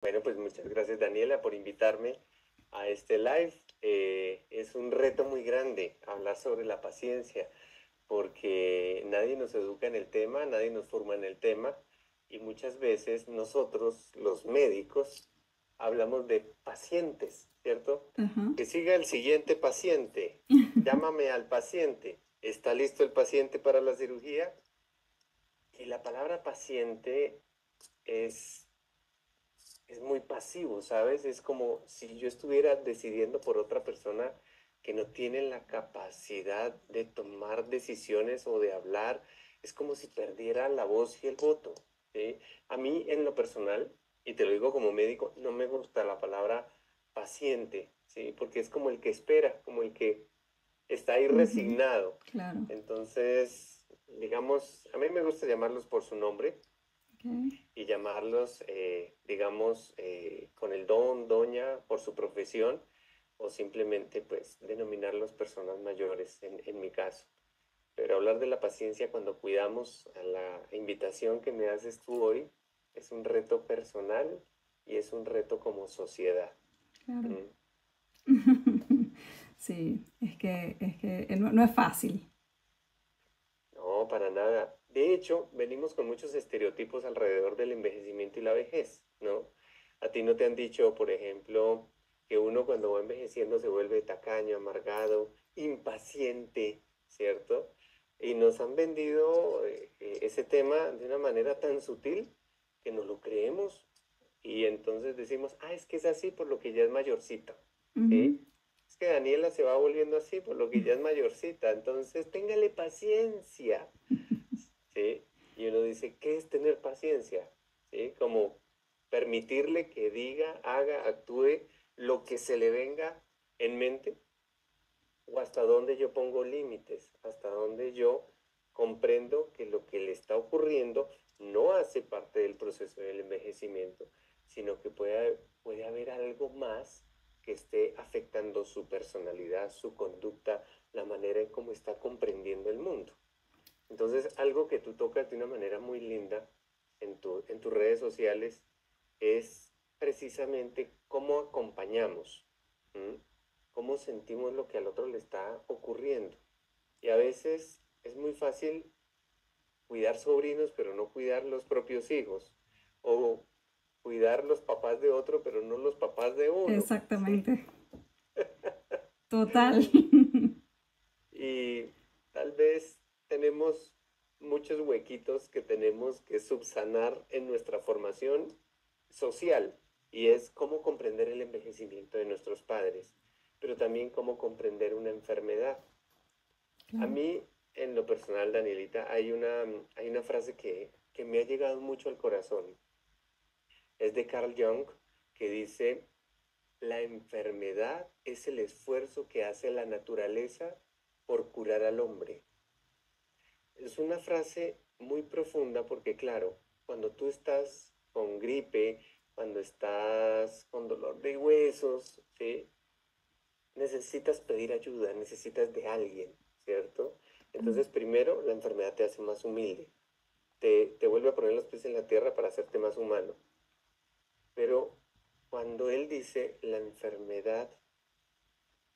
Bueno, pues muchas gracias Daniela por invitarme a este live. Es un reto muy grande hablar sobre la paciencia, porque nadie nos educa en el tema, nadie nos forma en el tema, y muchas veces nosotros, los médicos, hablamos de pacientes, ¿cierto? Ajá. Que siga el siguiente paciente, llámame al paciente, ¿está listo el paciente para la cirugía? Y la palabra paciente es es muy pasivo, ¿sabes? Es como si yo estuviera decidiendo por otra persona que no tiene la capacidad de tomar decisiones o de hablar. Es como si perdiera la voz y el voto, ¿sí? A mí, en lo personal, y te lo digo como médico, no me gusta la palabra paciente, ¿sí? Porque es como el que espera, como el que está ahí Ujú. resignado. Claro. Entonces, digamos, a mí me gusta llamarlos por su nombre Ok. y llamarlos, digamos, con el don, doña, por su profesión, o simplemente, pues, denominarlos personas mayores, en mi caso. Pero hablar de la paciencia cuando cuidamos a la invitación que me haces tú hoy es un reto personal y es un reto como sociedad. Claro. ¿Mm? Sí, es que no, no es fácil. No, para nada. De hecho, venimos con muchos estereotipos alrededor del envejecimiento y la vejez, ¿no? A ti no te han dicho, por ejemplo, que uno cuando va envejeciendo se vuelve tacaño, amargado, impaciente, ¿cierto? Y nos han vendido ese tema de una manera tan sutil que no lo creemos y entonces decimos, ah, es que es así por lo que ya es mayorcita, Ujú. ¿sí? Es que Daniela se va volviendo así por lo que ya es mayorcita, entonces téngale paciencia, ¿sí? Y uno dice, ¿qué es tener paciencia? ¿Sí? Como permitirle que diga, haga, actúe lo que se le venga en mente, o hasta dónde yo pongo límites, hasta dónde yo comprendo que lo que le está ocurriendo no hace parte del proceso del envejecimiento, sino que puede haber algo más que esté afectando su personalidad, su conducta, la manera en cómo está comprendiendo el mundo. Entonces, algo que tú tocas de una manera muy linda en tus redes sociales es precisamente cómo acompañamos, ¿m? Cómo sentimos lo que al otro le está ocurriendo. Y a veces es muy fácil cuidar sobrinos, pero no cuidar los propios hijos. O cuidar los papás de otro, pero no los papás de uno, ¿sí? Exactamente. Total. Y tal vez tenemos muchos huequitos que tenemos que subsanar en nuestra formación social, y es cómo comprender el envejecimiento de nuestros padres, pero también cómo comprender una enfermedad. A Claro. mí, en lo personal, Danielita, hay una frase que me ha llegado mucho al corazón. Es de Carl Jung, que dice, la enfermedad es el esfuerzo que hace la naturaleza por curar al hombre. Es una frase muy profunda porque, claro, cuando tú estás con gripe, cuando estás con dolor de huesos, ¿sí? Necesitas pedir ayuda, necesitas de alguien, ¿cierto? Claro. Entonces, primero, la enfermedad te hace más humilde, te vuelve a poner los pies en la tierra para hacerte más humano. Pero cuando él dice la enfermedad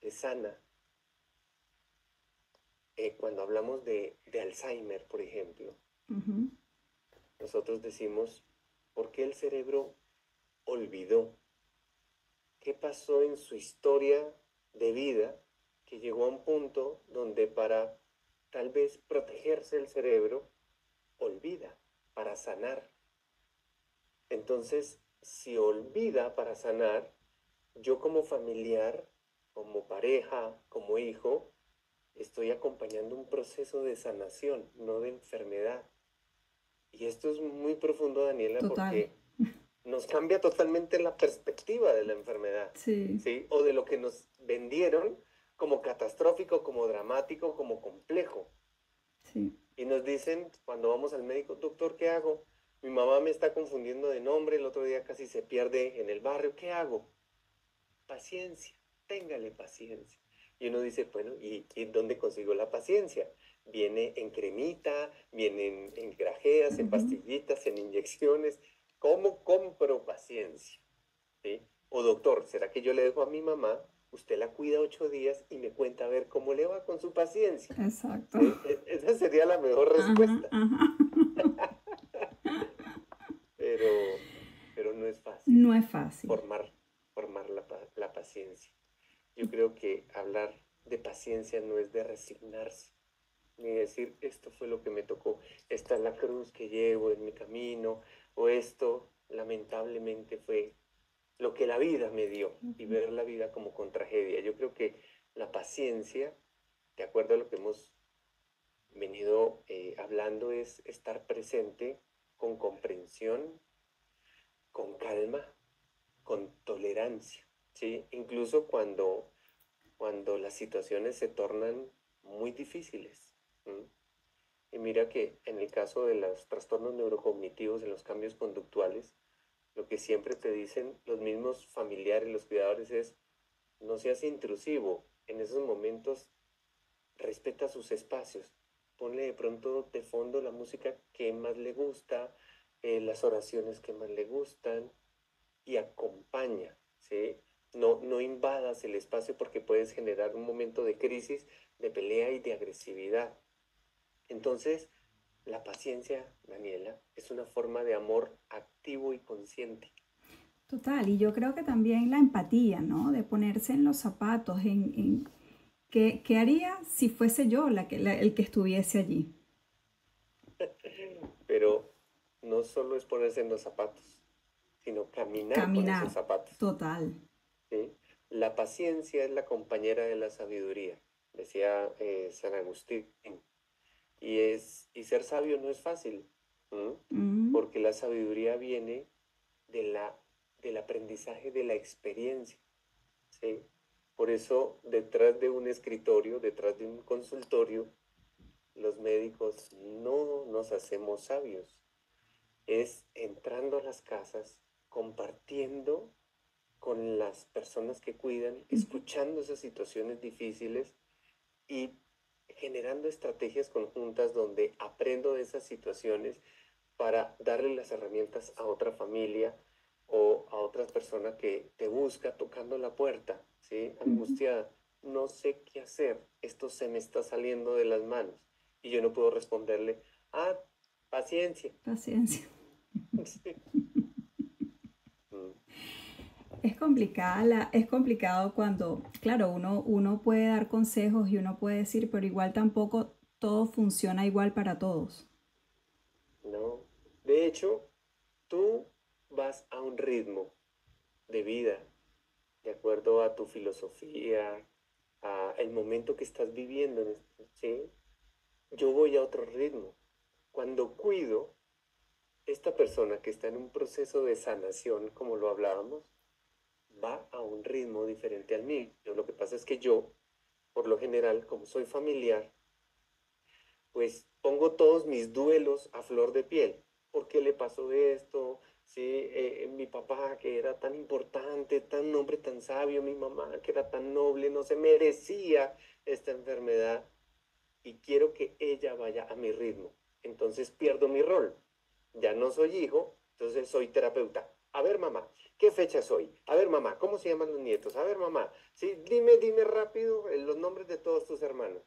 te sana, cuando hablamos de Alzheimer, por ejemplo, Ujú. nosotros decimos, ¿por qué el cerebro olvidó? ¿Qué pasó en su historia de vida que llegó a un punto donde para tal vez protegerse el cerebro, olvida para sanar? Entonces, si olvida para sanar, yo como familiar, como pareja, como hijo, estoy acompañando un proceso de sanación, no de enfermedad. Y esto es muy profundo, Daniela, Total. porque nos cambia totalmente la perspectiva de la enfermedad, Sí, ¿sí? O de lo que nos vendieron como catastrófico, como dramático, como complejo. sí. Y nos dicen cuando vamos al médico, doctor, ¿qué hago? Mi mamá me está confundiendo de nombre, el otro día casi se pierde en el barrio, ¿qué hago? Paciencia, téngale paciencia. Y uno dice, bueno, ¿y dónde consigo la paciencia? Viene en cremita, viene en grajeas, en Ujú. pastillitas, en inyecciones. ¿Cómo compro paciencia? ¿sí? O doctor, ¿será que yo le dejo a mi mamá? Usted la cuida 8 días y me cuenta a ver cómo le va con su paciencia. Exacto. ¿Sí? Esa sería la mejor Ajá, respuesta. ajá. Pero, pero no es fácil No es fácil. formar, formar la paciencia. Yo creo que hablar de paciencia no es de resignarse, ni decir esto fue lo que me tocó, esta es la cruz que llevo en mi camino, o esto lamentablemente fue lo que la vida me dio, y ver la vida como con tragedia. Yo creo que la paciencia, de acuerdo a lo que hemos venido hablando, es estar presente con comprensión, con calma, con tolerancia, ¿sí? Incluso cuando las situaciones se tornan muy difíciles. ¿M? Y mira que en el caso de los trastornos neurocognitivos, en los cambios conductuales, lo que siempre te dicen los mismos familiares, los cuidadores es, no seas intrusivo. En esos momentos respeta sus espacios. Ponle de pronto de fondo la música que más le gusta, las oraciones que más le gustan y acompaña, ¿sí? No, no invadas el espacio porque puedes generar un momento de crisis, de pelea y de agresividad. Entonces, la paciencia, Daniela, es una forma de amor activo y consciente. Total, y yo creo que también la empatía, ¿no? De ponerse en los zapatos, ¿qué haría si fuese yo el que estuviese allí? Pero no solo es ponerse en los zapatos, sino caminar con esos Caminar, zapatos, total. ¿sí? La paciencia es la compañera de la sabiduría, decía San Agustín. Y ser sabio no es fácil, ¿m? Mm, Porque la sabiduría viene de del aprendizaje de la experiencia, ¿sí? Por eso, detrás de un escritorio, detrás de un consultorio, los médicos no nos hacemos sabios. Es entrando a las casas, compartiendo con las personas que cuidan, ujú. escuchando esas situaciones difíciles y generando estrategias conjuntas donde aprendo de esas situaciones para darle las herramientas a otra familia o a otra persona que te busca tocando la puerta, ¿sí? Ujú. Angustiada, no sé qué hacer, esto se me está saliendo de las manos y yo no puedo responderle, ah, paciencia. Paciencia. Sí. Mm. Es complicado cuando, claro, uno puede dar consejos y uno puede decir, pero igual tampoco todo funciona igual para todos. No. De hecho, tú vas a un ritmo de vida de acuerdo a tu filosofía, a el momento que estás viviendo, ¿sí? Yo voy a otro ritmo. Cuando cuido, esta persona que está en un proceso de sanación, como lo hablábamos, va a un ritmo diferente al mío. Lo que pasa es que yo, por lo general, como soy familiar, pues pongo todos mis duelos a flor de piel. ¿Por qué le pasó esto? Sí, mi papá que era tan importante, tan hombre tan sabio, mi mamá que era tan noble, no se merecía esta enfermedad y quiero que ella vaya a mi ritmo. Entonces pierdo mi rol. Ya no soy hijo, entonces soy terapeuta. A ver, mamá, ¿qué fecha soy? A ver, mamá, ¿cómo se llaman los nietos? A ver, mamá, sí, dime rápido los nombres de todos tus hermanos.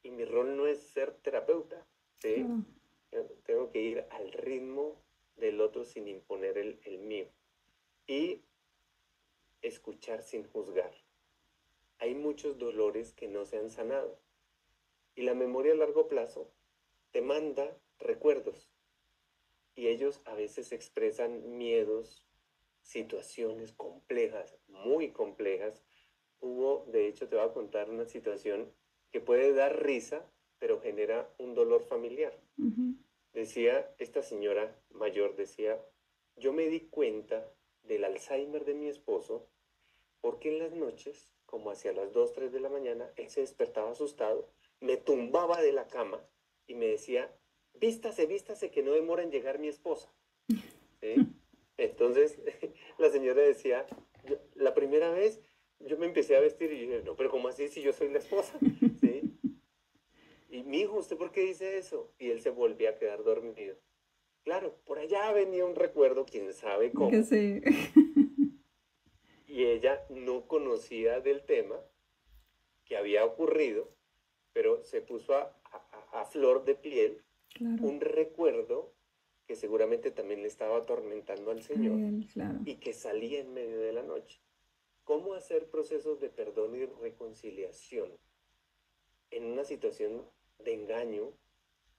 Y mi rol no es ser terapeuta, ¿sí? Claro. Tengo que ir al ritmo del otro sin imponer el mío. Y escuchar sin juzgar. Hay muchos dolores que no se han sanado. Y la memoria a largo plazo te manda recuerdos. Y ellos a veces expresan miedos, situaciones complejas, muy complejas. De hecho, te voy a contar una situación que puede dar risa, pero genera un dolor familiar. Ujú. Decía esta señora mayor, decía, yo me di cuenta del Alzheimer de mi esposo porque en las noches, como hacia las 2 3 de la mañana, él se despertaba asustado, me tumbaba de la cama y me decía, vístase, que no demora en llegar mi esposa. ¿Sí? Entonces, la señora decía, la primera vez yo me empecé a vestir y dije, no, pero ¿cómo así si yo soy la esposa? ¿Sí? Y mi hijo, ¿usted por qué dice eso? Y él se volvía a quedar dormido. Claro, por allá venía un recuerdo, quién sabe Que cómo, sí. no conocía del tema que había ocurrido, pero se puso a flor de piel claro, un recuerdo que seguramente también le estaba atormentando al a Señor él, claro. y que salía en medio de la noche. ¿Cómo hacer procesos de perdón y reconciliación en una situación de engaño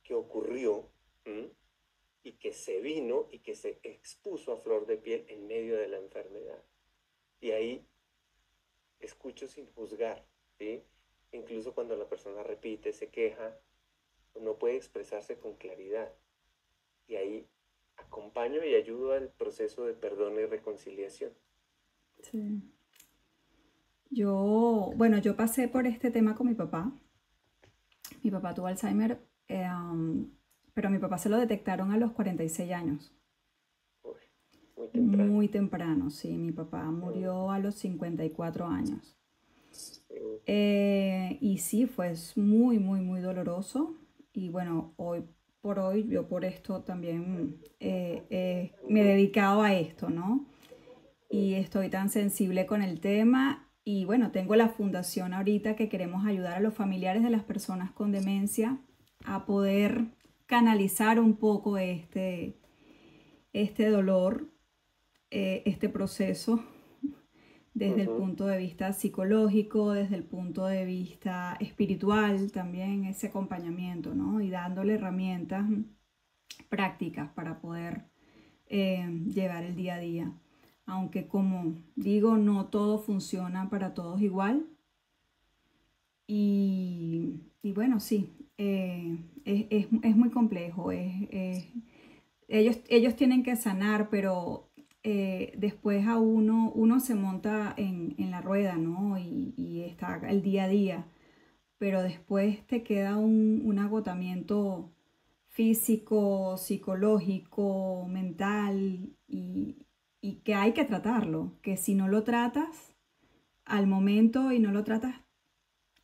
que ocurrió? ¿M? Y que se vino y que se expuso a flor de piel en medio de la enfermedad? Y ahí escucho sin juzgar, ¿sí? Incluso cuando la persona repite, se queja, no puede expresarse con claridad. Y ahí acompaño y ayudo al proceso de perdón y reconciliación. Sí. Yo pasé por este tema con mi papá. Mi papá tuvo Alzheimer, pero a mi papá se lo detectaron a los 46 años. Uy, muy temprano. Muy temprano, sí. Mi papá Mm, murió a los 54 años. mm, Y sí, fue muy, muy, muy doloroso. Y bueno, hoy por hoy, yo por esto también me he ujú, dedicado a esto, ¿no? mm, Y estoy tan sensible con el tema. Y bueno, tengo la fundación ahorita que queremos ayudar a los familiares de las personas con demencia a poder canalizar un poco este dolor, este proceso desde el ujú, punto de vista psicológico, desde el punto de vista espiritual, también ese acompañamiento, ¿no? Y dándole herramientas prácticas para poder llevar el día a día. Aunque como digo, no todo funciona para todos igual. Y bueno, sí, es muy complejo. Ellos tienen que sanar, pero después uno se monta en la rueda, ¿no? Y está el día a día, pero después te queda un agotamiento físico, psicológico, mental, y que hay que tratarlo, que si no lo tratas al momento y no lo tratas,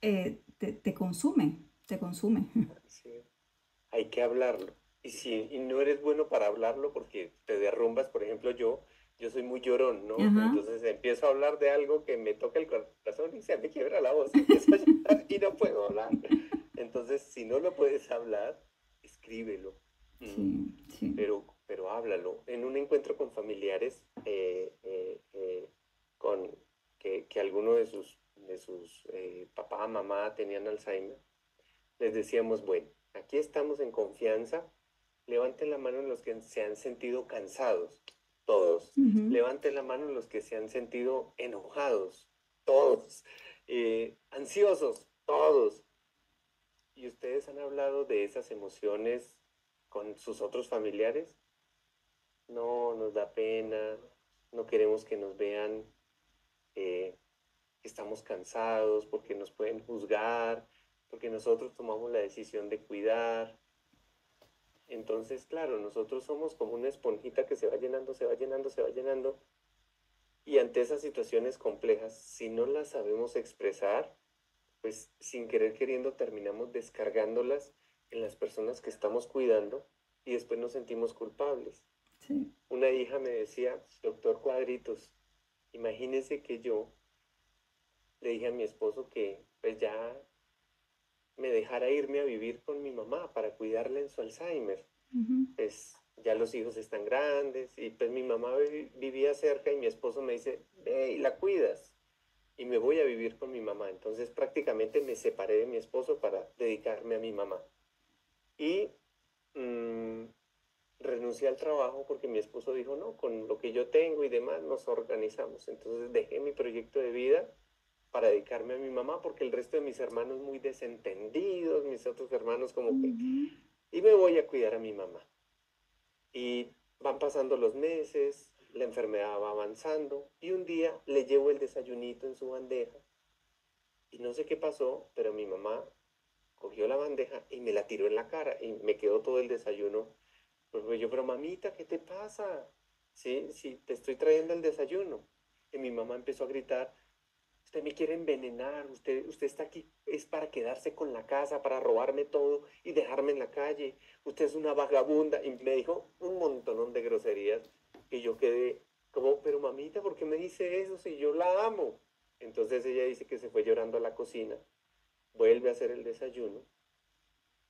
te consume, te consume. sí. Hay que hablarlo. Y si y no eres bueno para hablarlo porque te derrumbas, por ejemplo, yo soy muy llorón, ¿no? Ajá, Entonces empiezo a hablar de algo que me toca el corazón y se me quiebra la voz y empiezo a llorar y no puedo hablar. Entonces, si no lo puedes hablar, escríbelo. ¿M? sí, sí. Pero háblalo. En un encuentro con familiares, con que alguno de sus papá, mamá tenían Alzheimer, les decíamos, bueno, aquí estamos en confianza. Levanten la mano los que se han sentido cansados, todos. Ujú. Levanten la mano los que se han sentido enojados, todos. Ansiosos, todos. ¿Y ustedes han hablado de esas emociones con sus otros familiares? No, nos da pena, no queremos que nos vean eh, que estamos cansados porque nos pueden juzgar, porque nosotros tomamos la decisión de cuidar. Entonces, claro, nosotros somos como una esponjita que se va llenando, se va llenando, se va llenando. Y ante esas situaciones complejas, si no las sabemos expresar, pues sin querer queriendo terminamos descargándolas en las personas que estamos cuidando y después nos sentimos culpables. Sí. Una hija me decía, doctor Cuadritos, imagínese que yo le dije a mi esposo que pues ya me dejara irme a vivir con mi mamá para cuidarla en su Alzheimer. Ujú. Pues ya los hijos están grandes y pues mi mamá vivía cerca y mi esposo me dice, ve y la cuidas y me voy a vivir con mi mamá. Entonces prácticamente me separé de mi esposo para dedicarme a mi mamá. Y mm, renuncié al trabajo porque mi esposo dijo, no, con lo que yo tengo y demás nos organizamos. Entonces dejé mi proyecto de vida para dedicarme a mi mamá porque el resto de mis hermanos muy desentendidos, mis otros hermanos como que, Ujú. y me voy a cuidar a mi mamá. Y van pasando los meses, la enfermedad va avanzando y un día le llevo el desayunito en su bandeja y no sé qué pasó, pero mi mamá cogió la bandeja y me la tiró en la cara y me quedó todo el desayuno. Pues yo, pero mamita, ¿qué te pasa? Sí, sí, te estoy trayendo el desayuno. Y mi mamá empezó a gritar, usted me quiere envenenar, usted está aquí, es para quedarse con la casa, para robarme todo y dejarme en la calle. Usted es una vagabunda. Y me dijo un montonón de groserías que yo quedé como, pero mamita, ¿por qué me dice eso si yo la amo? Entonces ella dice que se fue llorando a la cocina, vuelve a hacer el desayuno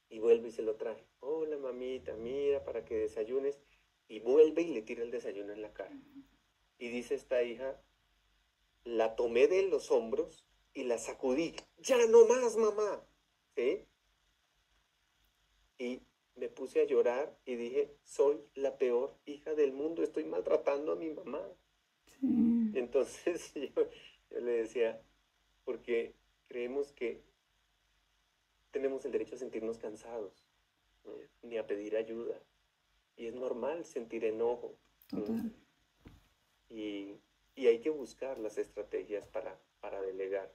y vuelve y se lo trae. Hola mamita, mira para que desayunes. Y vuelve y le tira el desayuno en la cara. Y dice esta hija, la tomé de los hombros y la sacudí. Ya no más, mamá. ¿Sí? Y me puse a llorar y dije, soy la peor hija del mundo, estoy maltratando a mi mamá. Sí, Entonces yo le decía, porque creemos que tenemos el derecho a sentirnos cansados, ¿no? Ni a pedir ayuda. Y es normal sentir enojo. ¿No? total. Y, y hay que buscar las estrategias para delegar.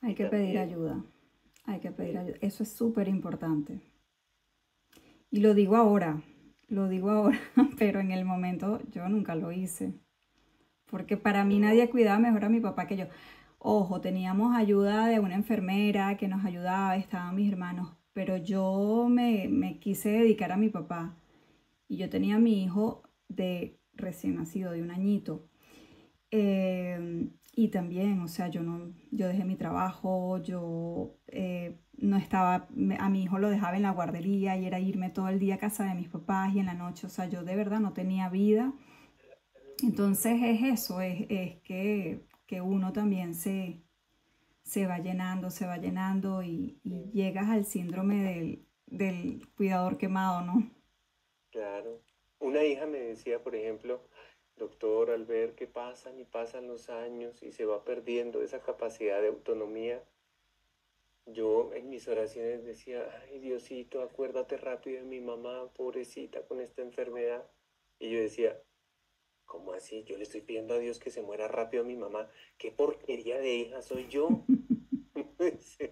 Hay Y que pedir también, ayuda. Hay que pedir sí, ayuda. Eso es súper importante. Y lo digo ahora, pero en el momento yo nunca lo hice. Porque para mí nadie no, cuidaba mejor a mi papá que yo. Ojo, teníamos ayuda de una enfermera que nos ayudaba, estaban mis hermanos, pero yo me quise dedicar a mi papá. Y yo tenía a mi hijo de recién nacido, de un añito. Y también, o sea, yo no, yo dejé mi trabajo, yo no estaba, a mi hijo lo dejaba en la guardería y era irme todo el día a casa de mis papás y en la noche, o sea, yo de verdad no tenía vida. Entonces es eso, es que uno también se va llenando y sí, llegas al síndrome del cuidador quemado, ¿no? claro. Una hija me decía, por ejemplo, doctor, al ver que pasan y pasan los años y se va perdiendo esa capacidad de autonomía, yo en mis oraciones decía, ay Diosito, acuérdate rápido de mi mamá, pobrecita, con esta enfermedad. Y yo decía, ¿cómo así? Yo le estoy pidiendo a Dios que se muera rápido mi mamá. ¿Qué porquería de hija soy yo? Sí.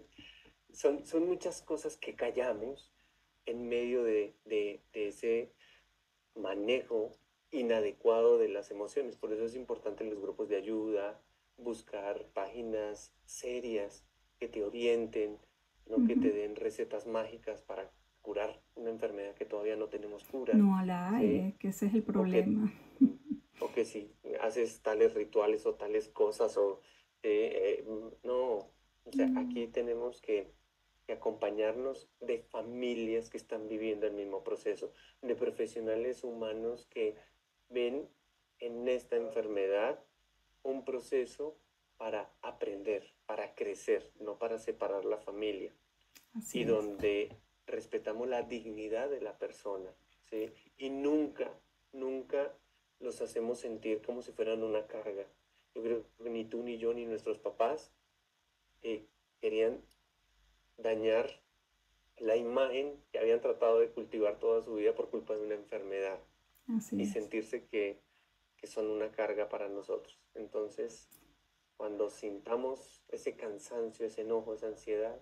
Son muchas cosas que callamos en medio de ese manejo inadecuado de las emociones. Por eso es importante en los grupos de ayuda buscar páginas serias que te orienten, no que Ujú. te den recetas mágicas para curar una enfermedad que todavía no tenemos cura, No la hay, ¿sí? es que ese es el O que, problema. o que si haces tales rituales o tales cosas, o no, o sea, aquí tenemos que acompañarnos de familias que están viviendo el mismo proceso, de profesionales humanos que ven en esta enfermedad un proceso para aprender, para crecer, no para separar la familia, y Así es. donde respetamos la dignidad de la persona, ¿sí? Y nunca, nunca los hacemos sentir como si fueran una carga. Yo creo que ni tú, ni yo, ni nuestros papás eh, querían dañar la imagen que habían tratado de cultivar toda su vida por culpa de una enfermedad Así y es. sentirse que son una carga para nosotros. Entonces, cuando sintamos ese cansancio, ese enojo, esa ansiedad,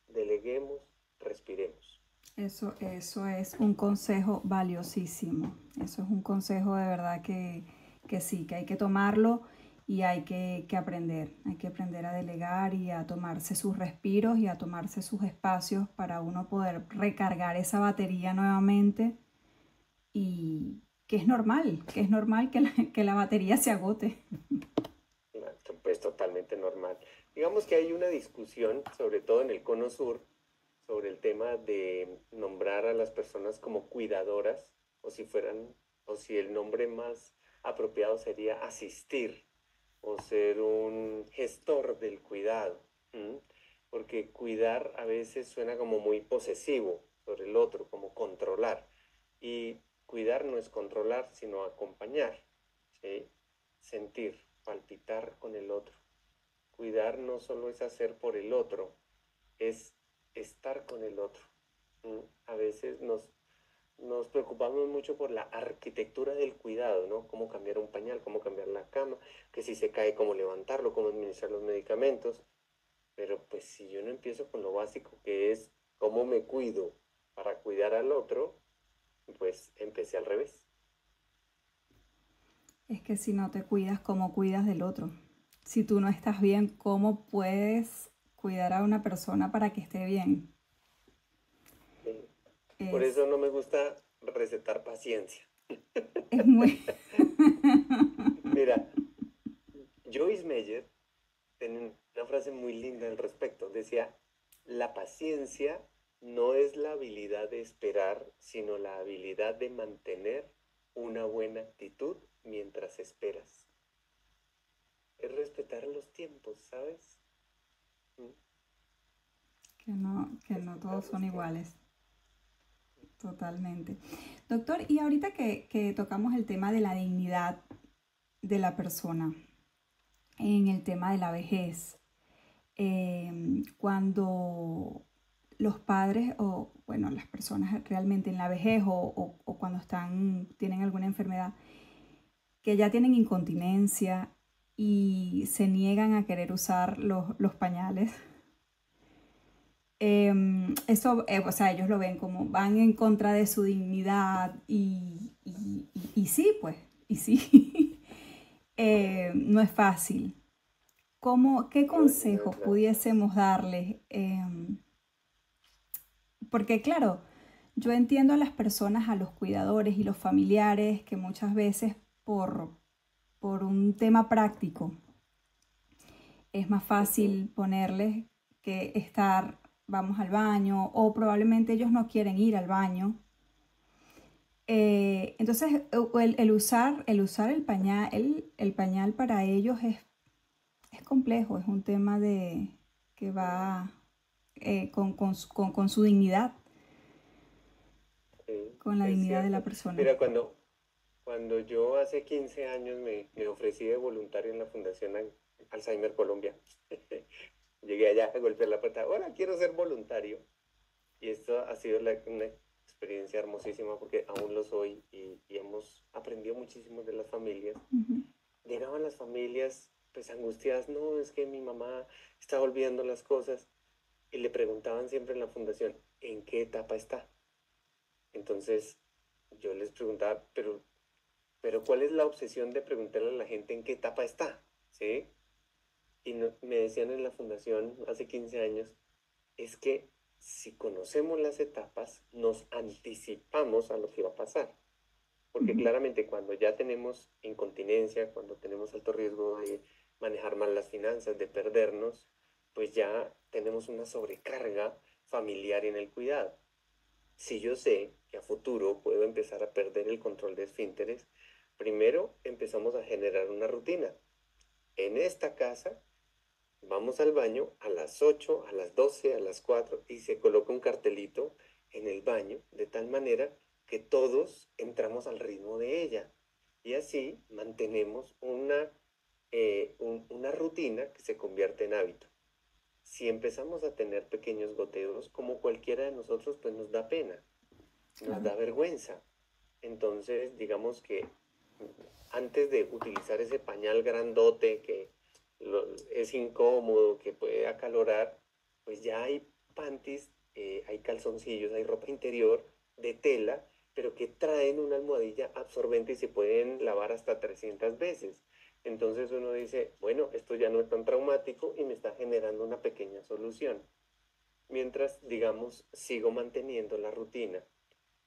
deleguemos, respiremos. Eso es un consejo valiosísimo. Eso es un consejo de verdad que sí, que hay que tomarlo y hay que aprender. Hay que aprender a delegar y a tomarse sus respiros y a tomarse sus espacios para uno poder recargar esa batería nuevamente y que es normal que la batería se agote. Pues totalmente normal. Digamos que hay una discusión, sobre todo en el Cono Sur, sobre el tema de nombrar a las personas como cuidadoras, o si fueran, o si el nombre más apropiado sería asistir, o ser un gestor del cuidado. ¿M? Porque cuidar a veces suena como muy posesivo sobre el otro, como controlar. Y cuidar no es controlar, sino acompañar, ¿sí? Sentir, palpitar con el otro. Cuidar no solo es hacer por el otro, es estar con el otro. ¿M? A veces nos preocupamos mucho por la arquitectura del cuidado, ¿no? Cómo cambiar un pañal, cómo cambiar la cama, que si se cae, cómo levantarlo, cómo administrar los medicamentos. Pero pues si yo no empiezo con lo básico, que es cómo me cuido para cuidar al otro, pues empecé al revés. Es que si no te cuidas, ¿cómo cuidas del otro? Si tú no estás bien, ¿cómo puedes cuidar a una persona para que esté bien? ¿Sí? Por Es, eso no me gusta recetar paciencia. es muy... Mira, Joyce Meyer tenía una frase muy linda al respecto. Decía, la paciencia no es la habilidad de esperar, sino la habilidad de mantener una buena actitud mientras esperas. Es respetar los tiempos, ¿sabes? ¿Mm? Que no Respetar todos son los tiempos. iguales, totalmente. Doctor, y ahorita que tocamos el tema de la dignidad de la persona, en el tema de la vejez, cuando los padres o, bueno, las personas realmente en la vejez o cuando tienen alguna enfermedad, que ya tienen incontinencia y se niegan a querer usar los pañales. Eso, o sea, ellos lo ven como van en contra de su dignidad y sí, pues, y sí, no es fácil. ¿Qué No consejo es nada fácil. pudiésemos darles? Porque claro, yo entiendo a las personas, a los cuidadores y los familiares que muchas veces por, por un tema práctico es más Ujú. fácil ponerles que estar, vamos al baño, o probablemente ellos no quieren ir al baño. Entonces, el usar el pañal para ellos es complejo, es un tema que va con su dignidad, Sí, con la es dignidad de la cierto. persona. Mira, cuando yo hace 15 años me ofrecí de voluntario en la Fundación Alzheimer Colombia, llegué allá a golpear la puerta, hola, quiero ser voluntario. Y esto ha sido una experiencia hermosísima porque aún lo soy y hemos aprendido muchísimo de las familias. Uh -huh. Llegaban las familias pues angustiadas, no, es que mi mamá está olvidando las cosas y le preguntaban siempre en la fundación, ¿en qué etapa está? Entonces yo les preguntaba, pero ¿cuál es la obsesión de preguntarle a la gente en qué etapa está? ¿Sí? Y me decían en la fundación hace 15 años, es que si conocemos las etapas, nos anticipamos a lo que va a pasar. Uh Porque -huh. claramente cuando ya tenemos incontinencia, cuando tenemos alto riesgo de manejar mal las finanzas, de perdernos, pues ya tenemos una sobrecarga familiar en el cuidado. Si yo sé que a futuro puedo empezar a perder el control de esfínteres, primero empezamos a generar una rutina. En esta casa vamos al baño a las 8, a las 12, a las 4 y se coloca un cartelito en el baño de tal manera que todos entramos al ritmo de ella. Y así mantenemos una rutina que se convierte en hábito. Si empezamos a tener pequeños goteos, como cualquiera de nosotros, pues nos da pena, nos Claro. da vergüenza. Entonces, digamos que antes de utilizar ese pañal grandote que es incómodo, que puede acalorar, pues ya hay panties, hay calzoncillos, hay ropa interior de tela, pero que traen una almohadilla absorbente y se pueden lavar hasta 300 veces. Entonces uno dice, bueno, esto ya no es tan traumático y me está generando una pequeña solución. Mientras, digamos, sigo manteniendo la rutina,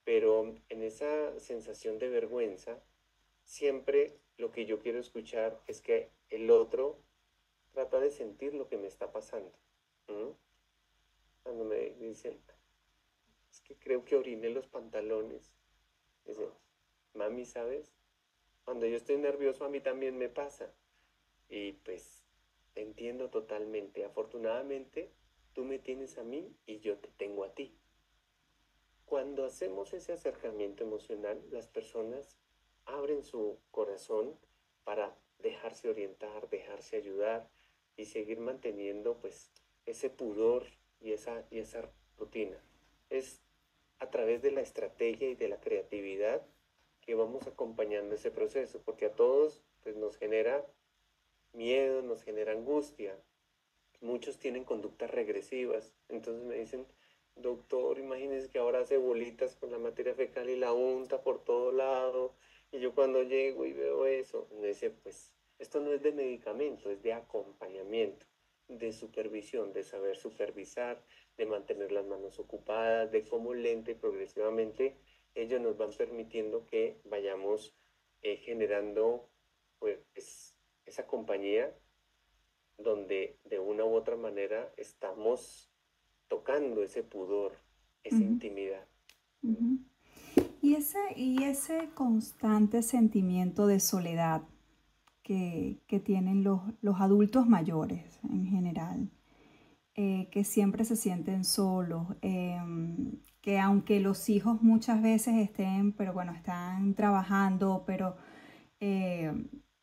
pero en esa sensación de vergüenza, siempre lo que yo quiero escuchar es que el otro trata de sentir lo que me está pasando. ¿Mm? Cuando me dicen, es que creo que oriné los pantalones, dice, mami, ¿sabes? Cuando yo estoy nervioso a mí también me pasa. Y pues te entiendo totalmente. Afortunadamente, tú me tienes a mí y yo te tengo a ti. Cuando hacemos ese acercamiento emocional, las personas abren su corazón para dejarse orientar, dejarse ayudar y seguir manteniendo pues ese pudor y esa rutina. Es a través de la estrategia y de la creatividad que vamos acompañando ese proceso, porque a todos pues nos genera miedo, nos genera angustia. Muchos tienen conductas regresivas. Entonces me dicen, doctor, imagínese que ahora hace bolitas con la materia fecal y la unta por todo lado. Y yo cuando llego y veo eso, me dice, pues esto no es de medicamento, es de acompañamiento, de supervisión, de saber supervisar, de mantener las manos ocupadas, de cómo lenta y progresivamente ellos nos van permitiendo que vayamos generando pues esa compañía donde de una u otra manera estamos tocando ese pudor, esa Ujú, intimidad. ujú. Y ese constante sentimiento de soledad que tienen los adultos mayores en general, que siempre se sienten solos, que aunque los hijos muchas veces estén, pero bueno, están trabajando, pero eh,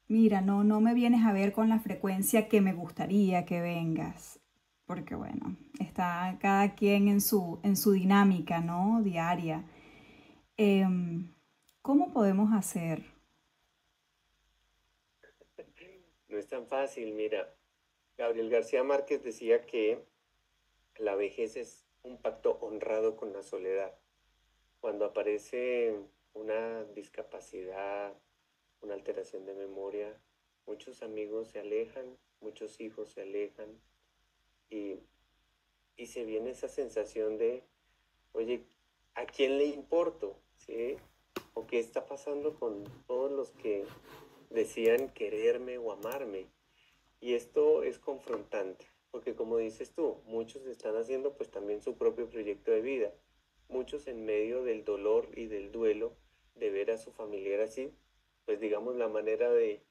mira, no me vienes a ver con la frecuencia que me gustaría que vengas, porque bueno, está cada quien en su dinámica, ¿no? Diaria. Em, ¿Cómo podemos hacer? No es tan fácil, mira. Gabriel García Márquez decía que la vejez es un pacto honrado con la soledad. Cuando aparece una discapacidad, una alteración de memoria, muchos amigos se alejan, muchos hijos se alejan y, y se viene esa sensación de, oye, ¿a quién le importo? ¿Sí? ¿O qué está pasando con todos los que decían quererme o amarme? Y esto es confrontante, porque como dices tú, muchos están haciendo pues también su propio proyecto de vida. Muchos en medio del dolor y del duelo de ver a su familiar así, pues digamos la manera de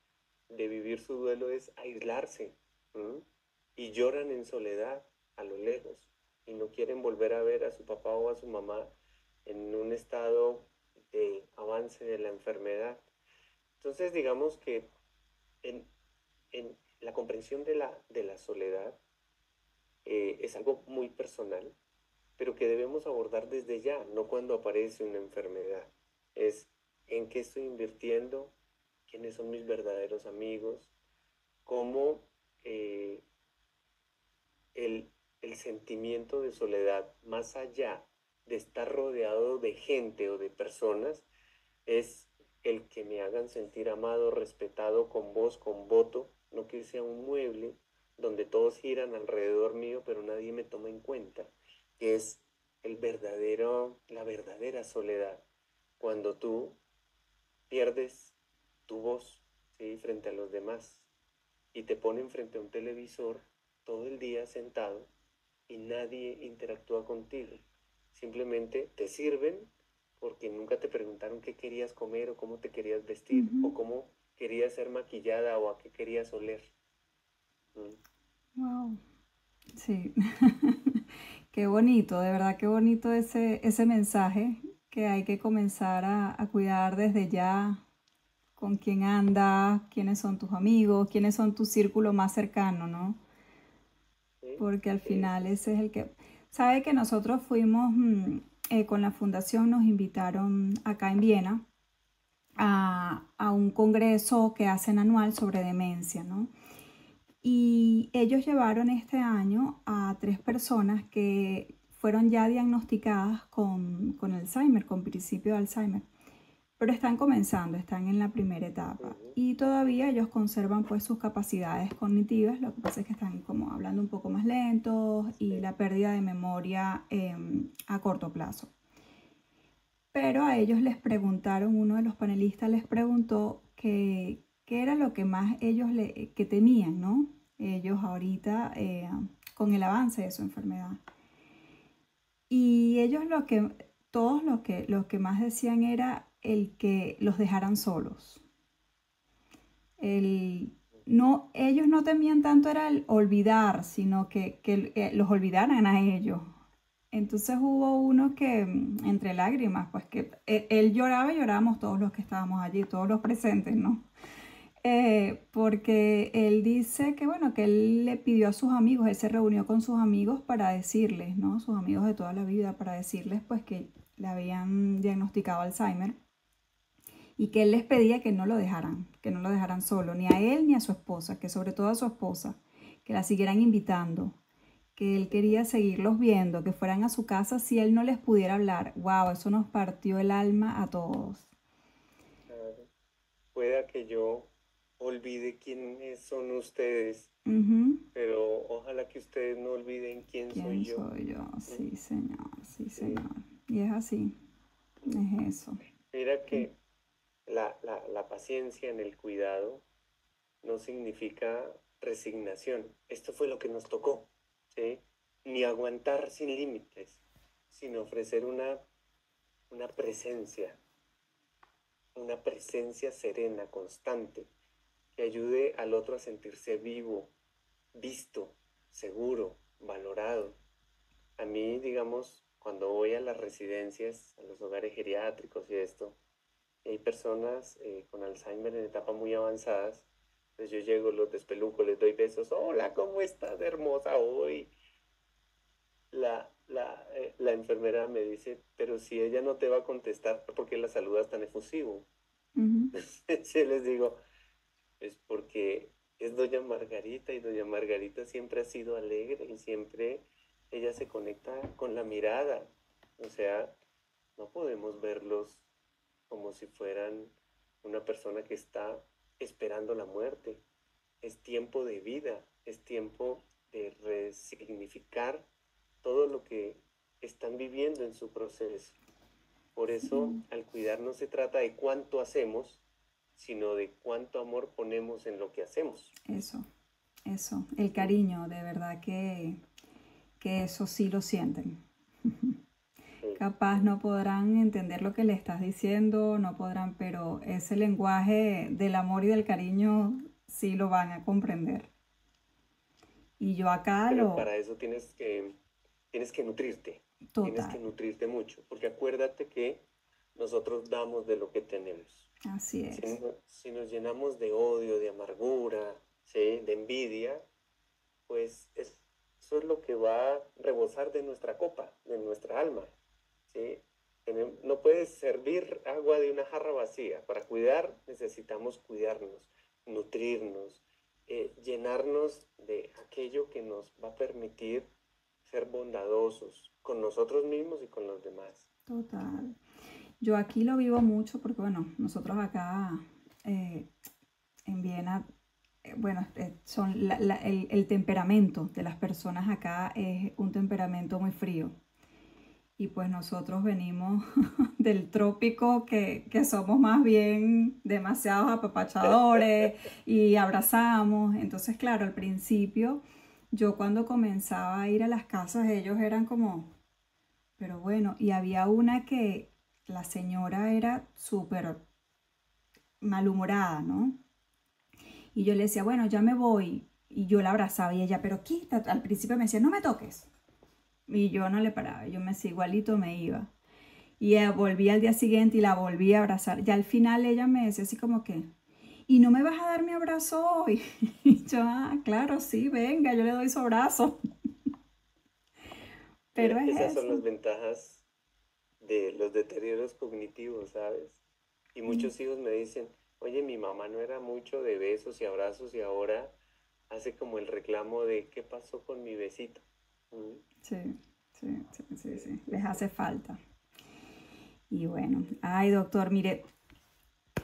vivir su duelo es aislarse. ¿M? Y lloran en soledad a lo lejos y no quieren volver a ver a su papá o a su mamá en un estado de avance de la enfermedad. Entonces digamos que en, en la comprensión de la soledad es algo muy personal, pero que debemos abordar desde ya, no cuando aparece una enfermedad. Es en qué estoy invirtiendo, quiénes son mis verdaderos amigos, cómo eh, el, el sentimiento de soledad, más allá de estar rodeado de gente o de personas, es el que me hagan sentir amado, respetado, con voz, con voto, no que sea un mueble donde todos giran alrededor mío, pero nadie me toma en cuenta, que es la verdadera soledad, cuando tú pierdes tu voz, ¿sí? Frente a los demás y te ponen frente a un televisor todo el día sentado y nadie interactúa contigo. Simplemente te sirven porque nunca te preguntaron qué querías comer o cómo te querías vestir o cómo querías ser maquillada o a qué querías oler. ¿Mm? Wow, sí. Qué bonito, de verdad, qué bonito ese mensaje que hay que comenzar a cuidar desde ya con quién andas, quiénes son tus amigos, quiénes son tu círculo más cercano, ¿no? ¿Sí? Porque al Sí, final sí, ese sí. es el que... Sabe que nosotros fuimos, con la fundación nos invitaron acá en Viena a un congreso que hacen anual sobre demencia, ¿no? Y ellos llevaron este año a 3 personas que fueron ya diagnosticadas con Alzheimer, con principio de Alzheimer, pero están comenzando, están en la primera etapa Ujú. y todavía ellos conservan pues sus capacidades cognitivas, lo que pasa es que están como hablando un poco más lentos y Sí. la pérdida de memoria a corto plazo. Pero a ellos les preguntaron, uno de los panelistas les preguntó qué era lo que más ellos que temían, ¿no? Ellos ahorita con el avance de su enfermedad. Y ellos todos lo que más decían era el que los dejaran solos. El, no, ellos no temían tanto era el olvidar, sino que los olvidaran a ellos. Entonces hubo uno que, entre lágrimas, pues que él lloraba y llorábamos todos los que estábamos allí, todos los presentes, ¿no? Porque él dice que, bueno, que él le pidió a sus amigos, él se reunió con sus amigos para decirles, ¿no? Sus amigos de toda la vida, para decirles, pues, que le habían diagnosticado Alzheimer y que él les pedía que no lo dejaran solo, ni a él ni a su esposa, que sobre todo a su esposa, que la siguieran invitando, que él quería seguirlos viendo, que fueran a su casa si él no les pudiera hablar. Wow, eso nos partió el alma a todos. Claro. Pueda que yo olvide quiénes son ustedes, Ujú. pero ojalá que ustedes no olviden quién soy ¿Quién yo. soy yo? ¿Mm? Sí, señor, sí, Sí. señor. Y es así, ¿Mm? es eso. Mira que la paciencia en el cuidado no significa resignación. Esto fue lo que nos tocó, ¿sí? Ni aguantar sin límites, sino ofrecer una presencia serena, constante, que ayude al otro a sentirse vivo, visto, seguro, valorado. A mí, digamos, cuando voy a las residencias, a los hogares geriátricos y esto, y hay personas con Alzheimer en etapas muy avanzadas, pues yo llego, los despeluco, les doy besos. Hola, ¿cómo estás, hermosa hoy? La enfermera me dice, pero si ella no te va a contestar, ¿por qué la saludas tan efusivo? Ujú. Yo les digo, es porque es doña Margarita y doña Margarita siempre ha sido alegre y siempre ella se conecta con la mirada. O sea, no podemos verlos como si fueran una persona que está esperando la muerte. Es tiempo de vida, es tiempo de resignificar todo lo que están viviendo en su proceso. Por eso, Sí, al cuidar no se trata de cuánto hacemos, sino de cuánto amor ponemos en lo que hacemos. eso, eso, el ¿Sí? cariño, de verdad que eso sí lo sienten. Sí. Capaz no podrán entender lo que le estás diciendo, no podrán, pero ese lenguaje del amor y del cariño sí lo van a comprender. Y yo acá Pero lo para eso tienes total, que nutrirte mucho, porque acuérdate que nosotros damos de lo que tenemos. así Si, es. si nos llenamos de odio, de amargura, ¿sí? De envidia, pues eso es lo que va a rebosar de nuestra copa, de nuestra alma, ¿sí? No puedes servir agua de una jarra vacía. Para cuidar necesitamos cuidarnos, nutrirnos, llenarnos de aquello que nos va a permitir ser bondadosos con nosotros mismos y con los demás. Total. Yo aquí lo vivo mucho porque, bueno, nosotros acá eh, en Viena, bueno, son el temperamento de las personas acá es un temperamento muy frío. Y pues nosotros venimos del trópico que somos más bien demasiados apapachadores y abrazamos. Entonces, claro, al principio, yo cuando comenzaba a ir a las casas, ellos eran como, pero bueno, y había una que la señora era súper malhumorada, ¿no? Y yo le decía, bueno, ya me voy. Y yo la abrazaba y ella, pero quítate. Al principio me decía, no me toques. Y yo no le paraba, yo me decía, igualito me iba. Y volví al día siguiente y la volví a abrazar. Ya al final ella me decía así como que, ¿y no me vas a dar mi abrazo hoy? Y yo, ah, claro, sí, venga, yo le doy su abrazo. Mira, Pero es esas son eso. las ventajas de los deterioros cognitivos, ¿sabes? Y muchos hijos me dicen, oye, mi mamá no era mucho de besos y abrazos y ahora hace como el reclamo de qué pasó con mi besito. ¿Mm? Sí, sí, sí, sí, Sí, sí, sí, les sí. hace falta. Y bueno, ay doctor, mire,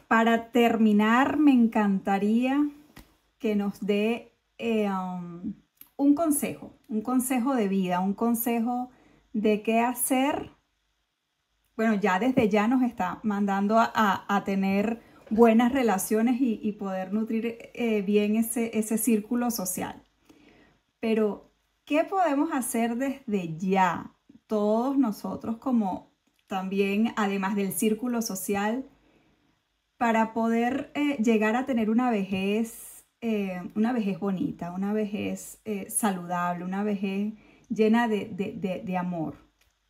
para terminar me encantaría que nos dé un consejo de vida, un consejo de qué hacer. Bueno, ya desde ya nos está mandando a tener buenas relaciones y poder nutrir bien ese círculo social. Pero, ¿qué podemos hacer desde ya? Todos nosotros como también, además del círculo social, para poder llegar a tener una vejez bonita, una vejez saludable, una vejez llena de amor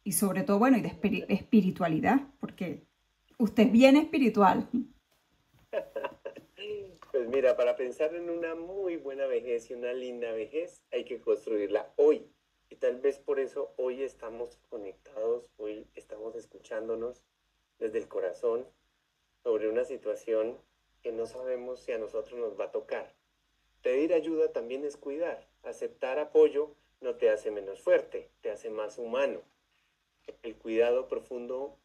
y sobre todo, bueno, y de espiritualidad, porque usted es bien espiritual. Pues mira, para pensar en una muy buena vejez y una linda vejez, hay que construirla hoy. Y tal vez por eso hoy estamos conectados, hoy estamos escuchándonos desde el corazón sobre una situación que no sabemos si a nosotros nos va a tocar. Pedir ayuda también es cuidar. Aceptar apoyo no te hace menos fuerte, te hace más humano. El cuidado profundo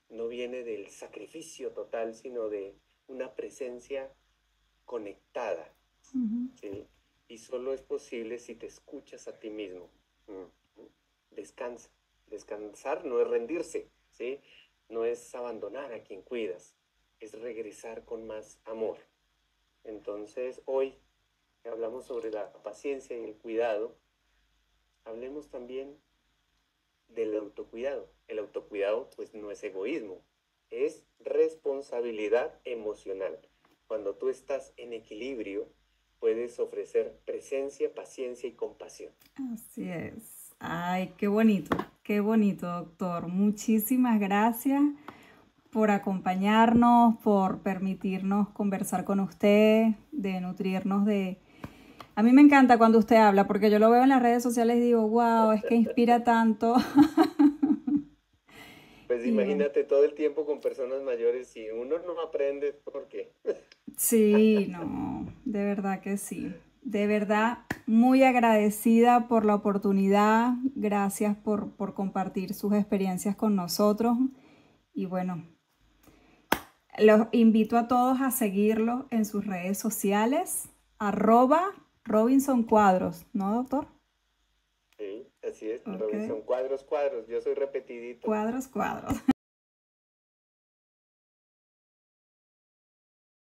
no viene del sacrificio total, sino de una presencia conectada, Ujú. ¿sí? Y solo es posible si te escuchas a ti mismo. Mm. Descansa. Descansar no es rendirse, ¿sí? No es abandonar a quien cuidas, es regresar con más amor. Entonces, hoy hablamos sobre la paciencia y el cuidado, hablemos también del autocuidado. El autocuidado pues no es egoísmo, es responsabilidad emocional. Cuando tú estás en equilibrio, puedes ofrecer presencia, paciencia y compasión. Así es. Ay, qué bonito, doctor. Muchísimas gracias por acompañarnos, por permitirnos conversar con usted, de nutrirnos de... A mí me encanta cuando usted habla, porque yo lo veo en las redes sociales y digo, wow, es que inspira tanto. Pues Y bueno, imagínate todo el tiempo con personas mayores y uno no aprende por qué. sí, no, de verdad que sí. De verdad, muy agradecida por la oportunidad. Gracias por compartir sus experiencias con nosotros. Y bueno, los invito a todos a seguirlo en sus redes sociales, @Robinson Cuadros, ¿no, doctor? Sí, así es, Ok, Robinson. Cuadros, cuadros. Yo soy repetidito. cuadros.